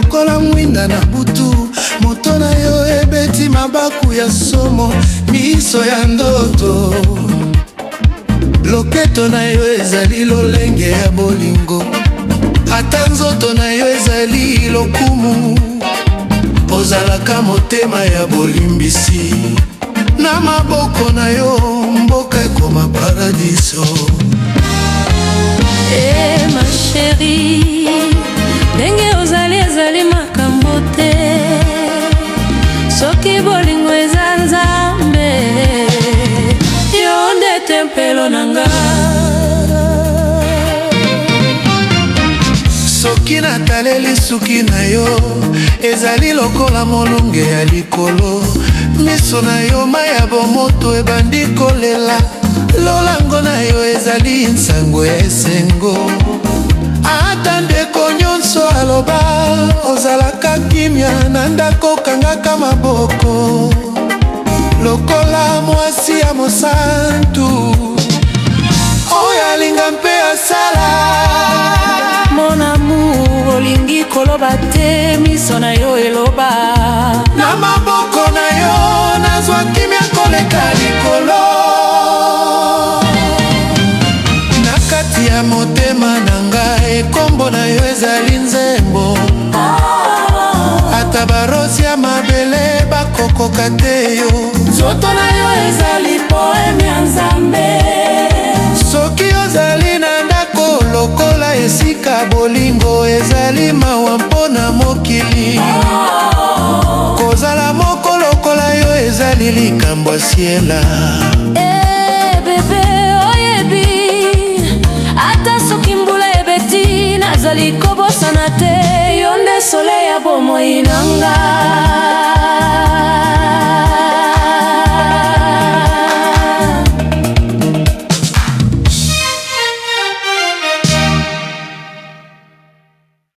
lokola mwinda na butu. Moto na yo ebeti mabaku ya somo, miso ya ndoto. Loketo na yo ezali lolenge ya bolingo, ata nzoto na yo ezali lokumu. Ozalaka motema ya bolimbisi, na maboko na yo mboka ekoma paradiso. Ma chérie, ndenge ozali ezali makambo te. Soki bolingo eza Nzambe, yo nde tempelo nanga. Soki nataleli suki na yo ezali lokola molunge ya likolo. Miso na yo mai ya bomoto ebandi kolela. Lolango na yo ezali nsango ya esengo. Ata ndeko nyonso aloba ozalaka kimia na ndako kangaka maboko. Lokola mwasi ya mosantu oyo alinga mpe asala. Mon amour, olingi koloba te, miso na yo eloba. Na maboko na yo nazwa kimia koleka likolo. Na kati ya motema na ngai ekombo na yo ezali nzembo. Ata barosi ya mabele bakokoka te yo. Nzoto na yo ezali poeme ya Nzambe. Soki ozali na ndako lokola esika bolingo ezali mawa mpona mokili. Kozala moko lokola yo ezali likambo siela. Bebe oyebi, ata soki mbula ebeti nazali kobosana te. Yo nde soleil ya bomoi nanga.